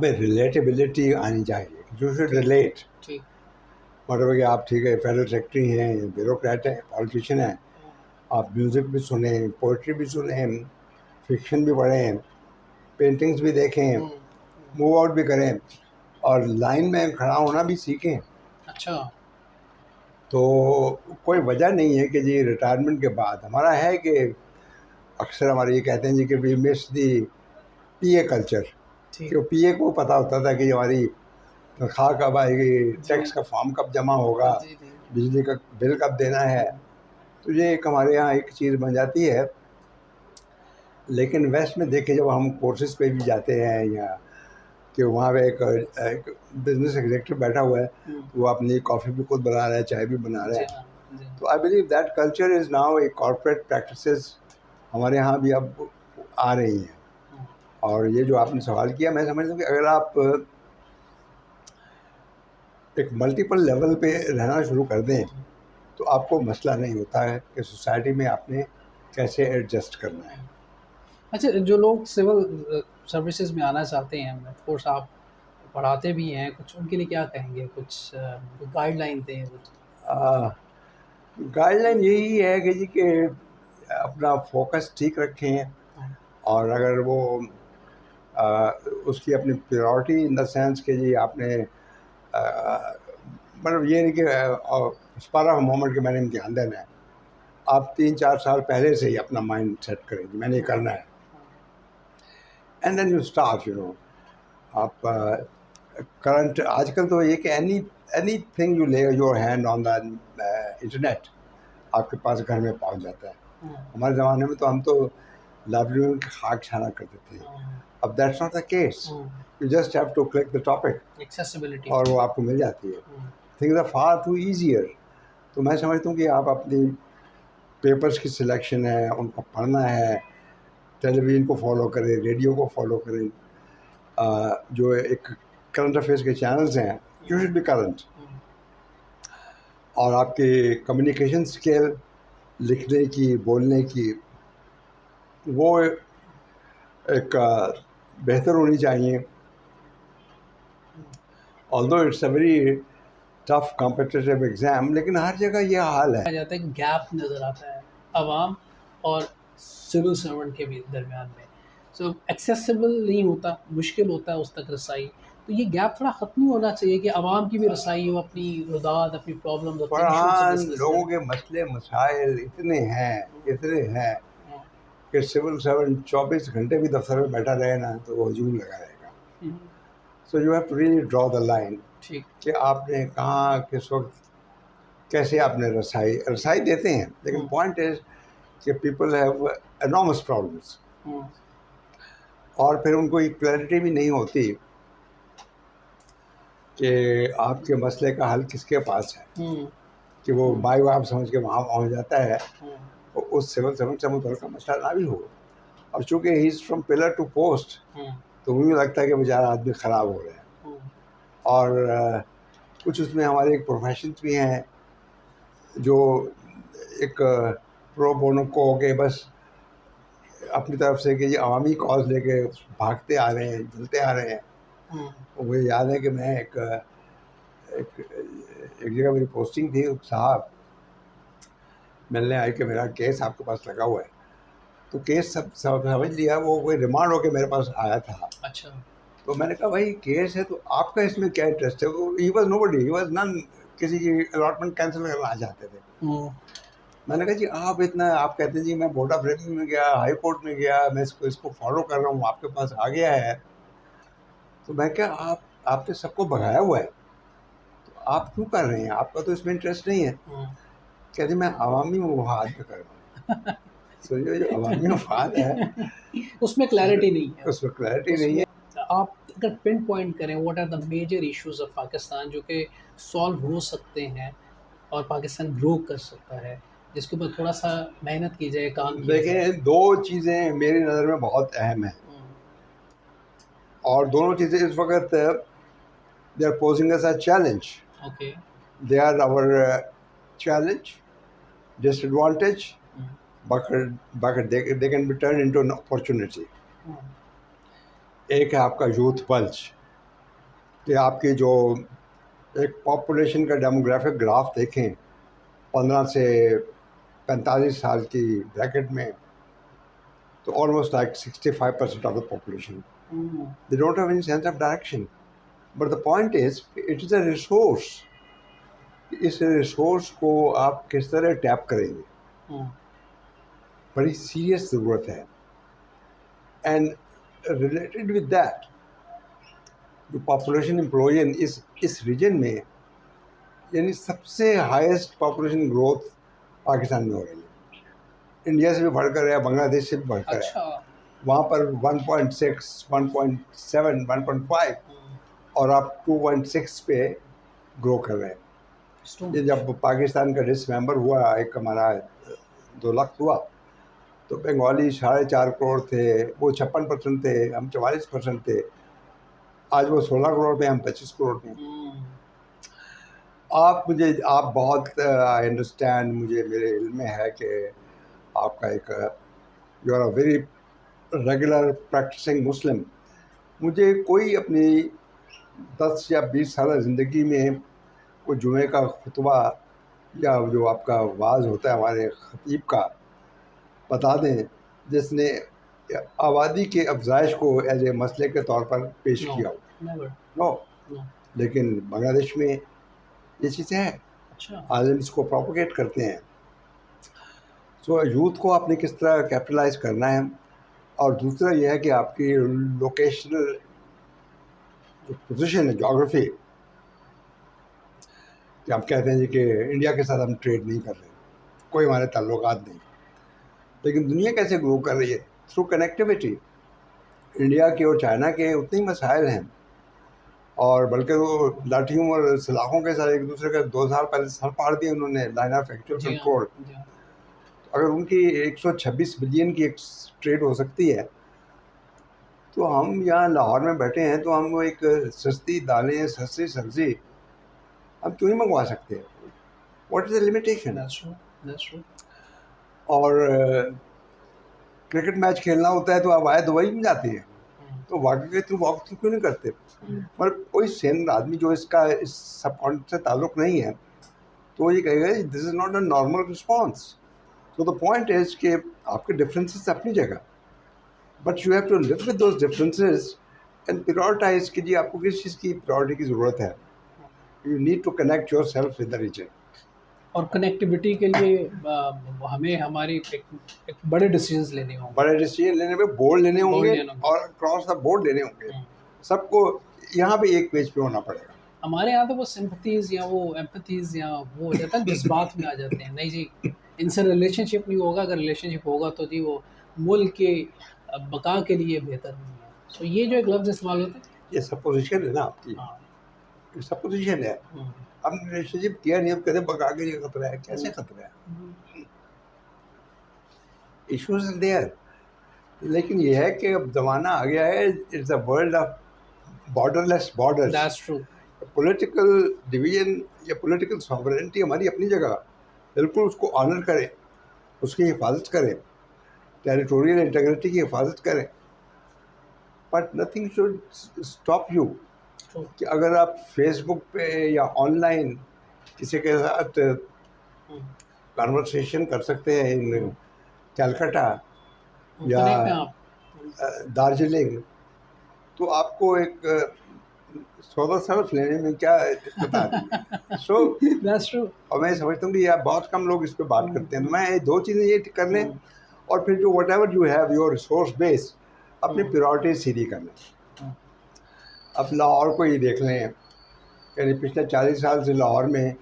में रिलेटेबिलिटी आनी चाहिए, यू शुड रिलेट। ठीक। मतलब कि आप ठीक है फेडरल सेक्रेटरी हैं, ब्यूरोक्रेट हैं, पॉलिटिशियन हैं, आप म्यूज़िक भी सुने, पोइट्री भी सुने, फिक्शन भी पढ़ें, पेंटिंग्स भी देखें, मूव आउट भी करें, और लाइन में खड़ा होना भी सीखें। अच्छा। तो कोई वजह नहीं है कि जी रिटायरमेंट के बाद हमारा है कि अक्सर हमारे ये कहते हैं जी कि we miss the PA culture, कि पीए को पता होता था कि हमारी तनख्वाह कब आएगी, टैक्स का फॉर्म कब जमा होगा, बिजली का बिल कब देना है। तो ये एक हमारे यहाँ एक चीज़ बन जाती है। लेकिन वेस्ट में देखें जब हम कोर्सेज पे भी जाते हैं, या कि वहाँ पे एक बिजनेस एग्जीक्यूटिव बैठा हुआ है, वो अपनी कॉफ़ी भी खुद बना रहा है, चाय भी बना रहा है। तो I believe that culture is now a corporate practices हमारे यहाँ भी अब आ रही हैं। और ये जो आपने सवाल किया, मैं समझता हूँ कि अगर आप एक मल्टीपल लेवल पे रहना शुरू कर दें तो आपको मसला नहीं होता है कि सोसाइटी में आपने कैसे एडजस्ट करना है। अच्छा, जो लोग सिविल सर्विसेज में आना चाहते हैं, ऑफ कोर्स आप पढ़ाते भी हैं कुछ, उनके लिए क्या कहेंगे? कुछ गाइडलाइन दें? गाइडलाइन यही है कि जी कि अपना फोकस ठीक रखें, और अगर वो उसकी अपनी प्रायोरिटी इन द सेंस कि जी आपने मतलब ये नहीं कि स्पर ऑफ मोमेंट के मैंने इम्तिहान देना है, आप 3-4 साल पहले से ही अपना माइंड सेट करें कि मैंने करना है, and then you start, you know. आप करंट आजकल तो ये कि anything you lay your hand on the internet, आपके पास घर में पहुंच जाता है। हमारे ज़माने में तो हम तो लाइब्रेरी में खाक छाना करते थे, अब that's not the case, you just have to click the topic, accessibility, और वो आपको मिल जाती है। Things are far too easier. तो मैं समझता हूँ कि आप अपनी पेपर्स की सिलेक्शन है, उनको पढ़ना है, टेलीविज़न को फॉलो करें, रेडियो को फॉलो करें, जो एक करंट अफेयर्स के चैनल्स हैं, यू शुड बी करंट। और आपकी कम्युनिकेशन स्किल, लिखने की, बोलने की, वो एक बेहतर होनी चाहिए। Although it's a very tough competitive exam, लेकिन हर जगह ये हाल है। आ जाता है गैप नज़र आता है आवाम और सिविल सर्वेंट के भी दरमियान में। सो एक्सेसिबल नहीं होता, मुश्किल होता है उस तक रसाई। तो ये गैप थोड़ा ख़त्म नहीं होना चाहिए कि आवाम की भी रसाई हो, अपनी रुदात, अपनी प्रॉब्लम, फरहान, लोगों के मसले मसाइल इतने हैं कि सिविल सर्वेंट 24 घंटे भी दफ्तर में बैठा रहे ना तो वो हजूम लगा रहेगा। So you have to really draw the line ठीक। कि आपने कहाँ किस वक्त कैसे आपने रसाई देते हैं, लेकिन पॉइंट इज कि पीपल हैव एनॉर्मस प्रॉब्लम्स और फिर उनको एक क्लैरिटी भी नहीं होती कि आपके मसले का हल किसके पास है, कि वो माई बाप समझ के वहाँ पहुँच जाता है तो उस सिविल सर्वेंट से मुतल्लिक़ मसला ना भी हो। और चूँकि he is from pillar to post तो मुझे लगता है कि बेचारा आदमी ख़राब हो रहा है। और कुछ उसमें हमारे एक प्रोफेशन भी हैं जो एक प्रो बोनो को के बस अपनी तरफ से कि ये अवामी कॉज लेके भागते आ रहे हैं, जलते आ रहे हैं। मुझे याद है कि मैं एक जगह मेरी पोस्टिंग थी, साहब मिलने आए कि मेरा केस आपके पास लगा हुआ है, तो केस सब समझ लिया, वो कोई रिमांड होके मेरे पास आया था। अच्छा। तो मैंने कहा भाई केस है तो आपका इसमें क्या इंटरेस्ट है? He was nobody, he was none, किसी की अलॉटमेंट कैंसिल करना चाहते थे। मैंने कहा जी आप इतना, आप कहते हैं जी मैं बोर्ड ऑफ रेवेन्यू में गया, हाई कोर्ट में गया, मैं इसको फॉलो कर रहा हूँ, आपके पास आ गया है, तो मैं क्या आपने सबको भगाया हुआ है तो आप क्यों कर रहे हैं? आपका तो इसमें इंटरेस्ट नहीं है। कहते मैं अवामी मफाद पे कर रहा हूँ। सो जो अवामी मफाद है उसमें क्लैरिटी नहीं है। उसमें क्लैरिटी नहीं है। आप अगर पिन पॉइंट करें what are the major issues of Pakistan जो कि सॉल्व हो सकते हैं और पाकिस्तान ग्रो कर सकता है, जिसके ऊपर थोड़ा सा मेहनत की जाए, काम किया जाए। देखें, दो चीज़ें मेरी नज़र में बहुत अहम हैं और दोनों चीज़ें इस वक्त they are posing us a challenge. Okay. They are our challenge, disadvantage, but they can be turn into an opportunity. एक है आपका यूथ पल्स, कि आपकी जो एक पॉपुलेशन का डेमोग्राफिक ग्राफ देखें 15 से 45 साल की ब्रैकेट में, तो almost like 65% of the population they don't have any sense of direction. But the point is it is a resource. इस रिसोर्स को आप किस तरह टैप करेंगे, बड़ी सीरियस ज़रूरत है। एंड रिलेटेड विद दैट, जो पॉपुलेशन इम्प्लॉयन इस रीजन में, यानी सबसे हाईएस्ट पॉपुलेशन ग्रोथ पाकिस्तान में हो रही है। इंडिया से भी बढ़कर है, बांग्लादेश से भी बढ़कर है। वहाँ पर 1.6, 1.7, 1.5 और आप 2.6 पे ग्रो कर रहे हैं। ये जब पाकिस्तान का डिसमेंबर हुआ, एक हमारा 2 लाख हुआ, तो बंगाली 4.5 करोड़ थे, वो 56% थे, हम 44% थे। आज वो 16 करोड़ पे, हम 25 करोड़ पे। आप बहुत आई अंडरस्टैंड, मुझे मेरे इल्म में है कि आपका एक you are a very regular practicing Muslim. मुझे कोई अपनी 10 या 20 साल ज़िंदगी में कोई जुमे का खुतबा या जो आपका वाज होता है हमारे खतीब का, बता दें जिसने आबादी के अफजाइश को एज ए मसले के तौर पर पेश किया हो। नो। लेकिन बांग्लादेश में ये चीज़ें हैं। अच्छा। आलिम इसको प्रोपोगेट करते हैं। सो यूथ को आपने किस तरह कैपिटलाइज करना है, और दूसरा यह है कि आपकी लोकेशनल जो पोजीशन है, जोग्राफी, कि आप कहते हैं जी कि इंडिया के साथ हम ट्रेड नहीं कर रहे, कोई हमारे ताल्लुकात नहीं, लेकिन दुनिया कैसे ग्रो कर रही है? Through connectivity. इंडिया के और चाइना के उतने ही मसाइल हैं, और बल्कि वो लाठियों और सलाखों के साथ एक दूसरे का 2 साल पहले सर फाड़ दिए उन्होंने, लाइन ऑफ एक्चुअल कंट्रोल। अगर उनकी 126 बिलियन की एक ट्रेड हो सकती है, तो हम यहाँ लाहौर में बैठे हैं तो हम वो एक सस्ती दालें, सस्ती सब्ज़ी हम क्यों नहीं मंगवा सकते? What is the limitation? और क्रिकेट मैच खेलना होता है तो आप आए दुबई में जाते हैं, तो वाक़ई के थ्रू वॉक थ्रू क्यों नहीं करते? पर कोई सेन आदमी जो इसका इस सब कॉन्टेक्ट से ताल्लुक़ नहीं है, तो ये कहेगा this is not a normal response. So the point is कि आपके डिफरेंसेस अपनी जगह, but you have to live with those differences and prioritize कि जी आपको किस चीज़ की प्रायोरिटी की ज़रूरत है। You need to connect yourself with the region. और कनेक्टिविटी के लिए हमें हमारी एक बड़े डिसीजंस लेने होंगे। बड़े डिसीजन लेने में बोर्ड लेने होंगे लेने होंगे। और क्रॉस द बोर्ड लेने होंगे। सबको यहाँ पे एक पेज पे होना पड़ेगा। हमारे यहाँ तो वो सिंपथीज या वो एम्पथीज या वो हो जाता है, जज्बात में आ जाते हैं। नहीं जी, इनसे रिलेशनशिप नहीं होगा, अगर रिलेशनशिप होगा तो जी वो मुल्क के बका के लिए बेहतर नहीं है। सो ये जो एक लफ्ज़ इस्तेमाल होता है, ये सपोजिशन है ना आपकी, हाँ, सपोजिशन है। हमने रिलेशनशिप किया नहीं, अब कहते बगा के लिए खतरा है, कैसे खतरा है? Issues there. लेकिन ये है कि अब ज़माना आ गया है, it's a world of borderless borders. That's true. Political division या पॉलिटिकल सॉवरेनिटी हमारी अपनी जगह, बिल्कुल उसको ऑनर करें, उसकी हिफाजत करें, टेरिटोरियल इंटीग्रिटी की हिफाजत करें, but nothing should stop you कि अगर आप फेसबुक पे या ऑनलाइन किसी के साथ कन्वर्सेशन कर सकते हैं इन कैलकाटा या कनेक्ट में आप दार्जिलिंग, तो आपको एक सौदा सर्फ लेने में क्या दिक्कत आती है? So that's true. और मैं समझता हूँ कि यार बहुत कम लोग इस पे बात करते हैं। मैं दो चीज़ें ये कर लें, और फिर जो what ever you have your resource base, अपनी प्रायोरिटीज सीधी कर लें। अब लाहौर को ही देख लें, यानी पिछले 40 साल से लाहौर में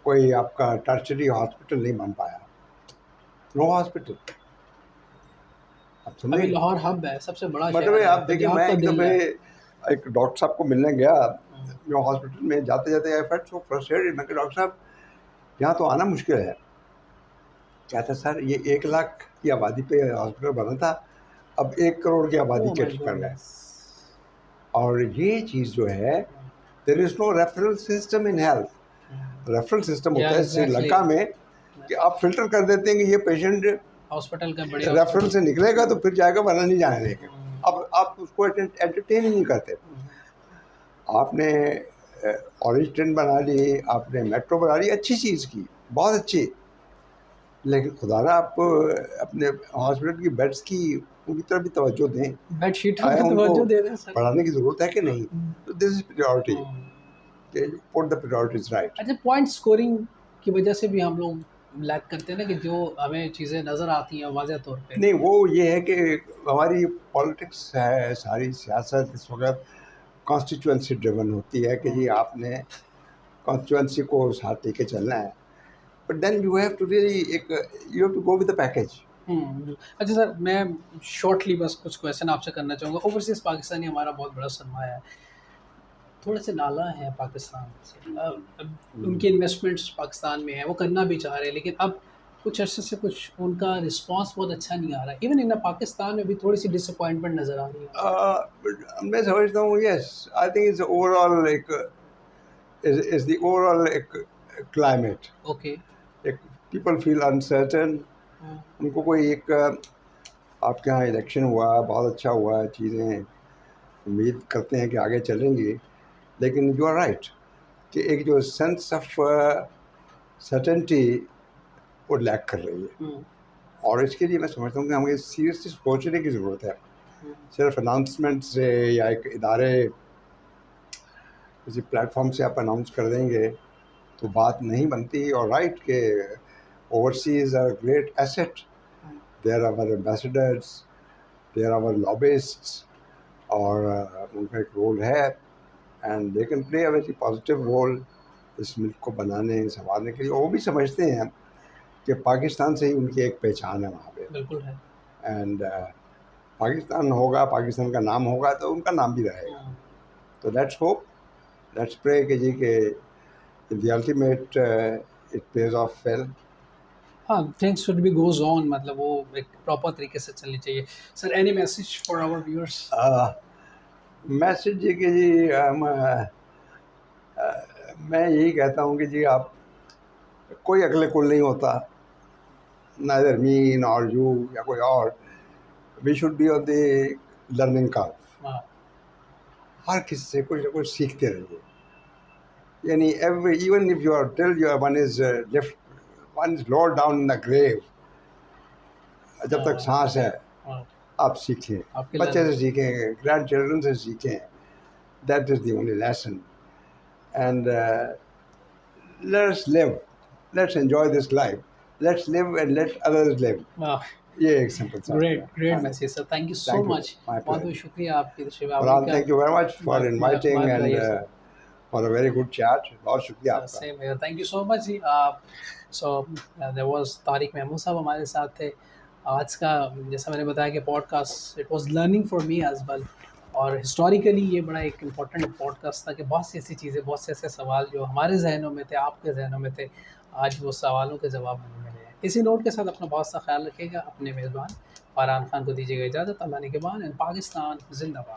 कोई आपका टर्शरी हॉस्पिटल नहीं बन पाया, नो हॉस्पिटल। अब अभी समझे लाहौर हब है, सबसे बड़ा मतलब शहर है, आप देखिए, पंजाब मैं का एक दिल है। दफ़े एक डॉक्टर साहब को मिलने गया, जो हॉस्पिटल में जाते जाते आई फेल्ट सो फ्रस्ट्रेटेड। मैं कहा डॉक्टर साहब यहाँ तो आना मुश्किल है। क्या था सर, ये 1 लाख की आबादी पे हॉस्पिटल बना था, अब 1 करोड़ की आबादी Oh my कैटर कर रहा है। goodness. और ये चीज़ जो है, there is no referral system in health. Referral system होता Yeah, है exactly. श्रीलंका में कि आप फिल्टर कर देते हैं कि ये पेशेंट हॉस्पिटल का बड़े रेफरल से निकलेगा तो फिर जाएगा, वरना नहीं जाने देंगे। अब आप उसको एंटरटेन ही नहीं करते। आपने ऑरेंज ट्रेन बना ली, आपने मेट्रो बना ली, अच्छी चीज़ की, बहुत अच्छी, लेकिन खुदारा आप अपने हॉस्पिटल की बेड्स की उनकी तरफ भी तवज्जो दें। बेडशीट आया पे उनको तवज्जो दे दें सर। बढ़ाने की ज़रूरत है कि नहीं? तो this is priority, put the priorities right. अच्छा, पॉइंट स्कोरिंग की वजह से भी हम लोग लैक करते हैं ना, कि जो हमें चीज़ें नज़र आती हैं वाज़ह तौर पे। नहीं, वो ये है कि हमारी पॉलिटिक्स है, सारी सियासत इस वक्त कॉन्स्टिट्यूंसी ड्रिवन होती है कि जी आपने कॉन्स्टिट्यूंसी को साथ लेके चलना है, but then you have to really you have to go with the package. अच्छा सर, मैं शॉर्टली बस कुछ क्वेश्चन आपसे करना चाहूँगा। ओवरसीज़ पाकिस्तानी हमारा बहुत बड़ा सरमाया है, थोड़े से नाला है पाकिस्तान से। अब उनकी इन्वेस्टमेंट्स पाकिस्तान में है, वो करना भी चाह रहे हैं, लेकिन अब कुछ अर्से से कुछ उनका रिस्पांस बहुत अच्छा नहीं आ रहा है। इवन इन पाकिस्तान में भी थोड़ी सी डिसअपॉइंटमेंट नज़र आ रही है। मैं समझता हूँ, yes, I think it's overall is the overall एक क्लाइमेट। ओके। एक पीपल फील अनसर्टन, उनको कोई एक आपके यहाँ इलेक्शन हुआ, बहुत अच्छा हुआ, चीज़ें उम्मीद करते हैं कि आगे चलेंगी, लेकिन यू आर राइट कि एक जो सेंस ऑफ सर्टेनिटी वो लैक कर रही है। और इसके लिए मैं समझता हूँ कि हमें सीरियसली सोचने की ज़रूरत है। सिर्फ अनाउंसमेंट से या एक इदारे किसी प्लेटफॉर्म से आप अनाउंस कर देंगे तो बात नहीं बनती। और राइट के overseas are great asset, they are our ambassadors, they are our lobbyists, और उनका एक रोल है, and they can play a very positive role इस मुल्क को बनाने संवारने के लिए। वो भी समझते हैं कि पाकिस्तान से ही उनकी एक पहचान है वहाँ पे। बिल्कुल है। एंड पाकिस्तान होगा, पाकिस्तान का नाम होगा तो उनका नाम भी रहेगा। तो लेट्स होप, लेट्स प्रे कि जी के the ultimate it page of well. हाँ, things should be goes on, मतलब वो एक प्रॉपर तरीके से चलनी चाहिए। Sir, any message for our viewers? Message जी कि जी मैं यही कहता हूँ कि जी आप, कोई अगले कुल नहीं होता, नाइदर मी नॉर यू या कोई और, we should be on the learning curve. हर किसी से कुछ ना कुछ सीखते रहिए। यानी every, even if you are till you one is lift, one is lower down in the grave, जब तक सांस है आप सीखें, बच्चे से सीखें, ग्रैंड चिल्ड्रन से सीखें, that is the only lesson. And let's live let's enjoy this life, let's live and let others live. ये एक सिंपल सा great message sir, thank you so Thank you. Much. My बहुत बहुत pleasure. शुक्रिया आपकी तशरीफ फरहान, आवरी का। Thank you very much for inviting my and pleasure, sir. For a very good chat. बहुत शुक्रिया आपका। Same here, thank you so much जी। So there was Tariq Mahmood साहब हमारे साथ थे। आज का जैसा मैंने बताया कि podcast it was learning for me as well, और हिस्टोरिकली ये बड़ा एक इम्पॉर्टेंट पॉडकास्ट था कि बहुत सी ऐसी चीज़ें, बहुत से ऐसे सवाल जो हमारे जहनों में थे, आपके जहनों में थे, आज वो सवालों के जवाब हमें मिले हैं। इसी नोट के साथ अपना बहुत सा ख्याल रखिएगा। अपने मेज़बान फरहान खान को दीजिएगा इजाज़त। अल्लाह ने के बाद, पाकिस्तान जिंदाबाद।